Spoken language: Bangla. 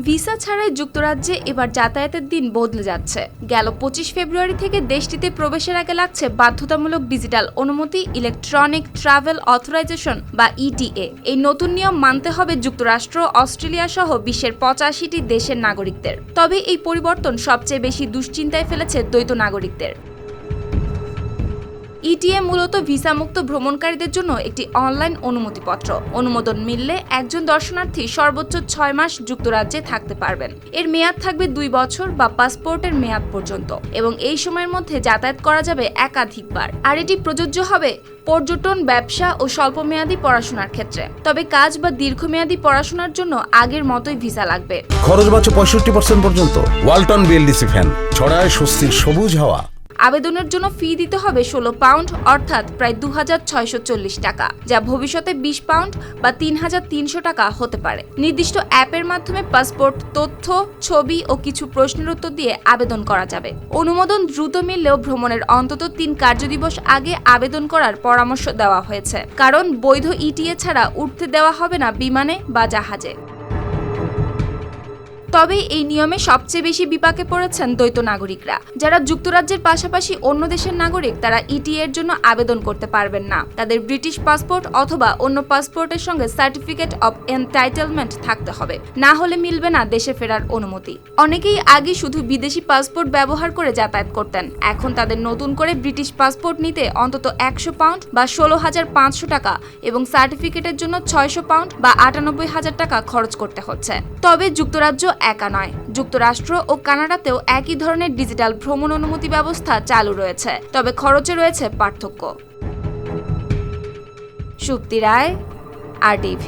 ভিসা ছাড়াই যুক্তরাজ্যে এবার যাতায়াতের দিন বদলে যাচ্ছে। গেল 25 ফেব্রুয়ারি থেকে দেশটিতে প্রবেশের আগে লাগছে বাধ্যতামূলক ডিজিটাল অনুমতি, ইলেকট্রনিক ট্রাভেল অথরাইজেশন বা ইটিএ। এই নতুন নিয়ম মানতে হবে যুক্তরাষ্ট্র, অস্ট্রেলিয়া সহ বিশ্বের 85টি দেশের নাগরিকদের। তবে এই পরিবর্তন সবচেয়ে বেশি দুশ্চিন্তায় ফেলেছে দ্বৈত নাগরিকদের। ইটিএ মূলত ভিসামুক্ত ভ্রমণকারীদের জন্য একটি অনলাইন অনুমতিপত্র। অনুমোদন মিললে একজন দর্শনার্থী সর্বোচ্চ 6 মাস যুক্তরাজ্যে থাকতে পারবেন। এর মেয়াদ থাকবে 2 বছর বা পাসপোর্টের মেয়াদ পর্যন্ত, এবং এই সময়ের মধ্যে যাতায়াত করা যাবে একাধিকবার। আর এটি প্রযোজ্য হবে পর্যটন, ব্যবসা ও স্বল্পমেয়াদী পড়াশোনার ক্ষেত্রে। তবে কাজ বা দীর্ঘমেয়াদী পড়াশোনার জন্য আগের মতোই ভিসা লাগবে। খরচ বাঁচে 65% পর্যন্ত। ওয়ালটন বিএলডিসি ফ্যান ছড়ায় স্বস্তির সবুজ হাওয়া। আবেদনের জন্য ফি দিতে হবে 16 পাউন্ড, অর্থাৎ প্রায় 2640 টাকা, যা ভবিষ্যতে 20 পাউন্ড বা 3300 টাকা হতে পারে। নির্দিষ্ট অ্যাপের মাধ্যমে পাসপোর্ট তথ্য, ছবি ও কিছু প্রশ্নের উত্তর দিয়ে আবেদন করা যাবে। অনুমোদন দ্রুত মিললেও ভ্রমণের অন্তত 3 কার্যদিবস আগে আবেদন করার পরামর্শ দেওয়া হয়েছে, কারণ বৈধ ইটিএ ছাড়া উঠতে দেওয়া হবে না বিমানে বা জাহাজে। তবে এই নিয়মে সবচেয়ে বেশি বিপাকে পড়েছেন দ্বৈত নাগরিকরা। যারা যুক্তরাজ্যের পাশাপাশি অন্য দেশের নাগরিক, তারা ইটিএ এর জন্য আবেদন করতে পারবেন না। তাদের ব্রিটিশ পাসপোর্ট অথবা অন্য পাসপোর্টের সঙ্গে সার্টিফিকেট অব এনটাইটেলমেন্ট থাকতে হবে, না হলে মিলবে না দেশে ফেরার অনুমতি। অনেকেই আগে শুধু বিদেশি পাসপোর্ট ব্যবহার করে যাতায়াত করতেন। এখন তাদের নতুন করে ব্রিটিশ পাসপোর্ট নিতে অন্তত 100 পাউন্ড বা 16,500 টাকা এবং সার্টিফিকেটের জন্য 600 পাউন্ড বা 98,000 টাকা খরচ করতে হচ্ছে। তবে যুক্তরাজ্য একা নয়, যুক্তরাষ্ট্র ও কানাডাতেও একই ধরনের ডিজিটাল ভ্রমণ অনুমতি ব্যবস্থা চালু রয়েছে, তবে খরচে রয়েছে পার্থক্য। সুপ্তি রায়, RTV।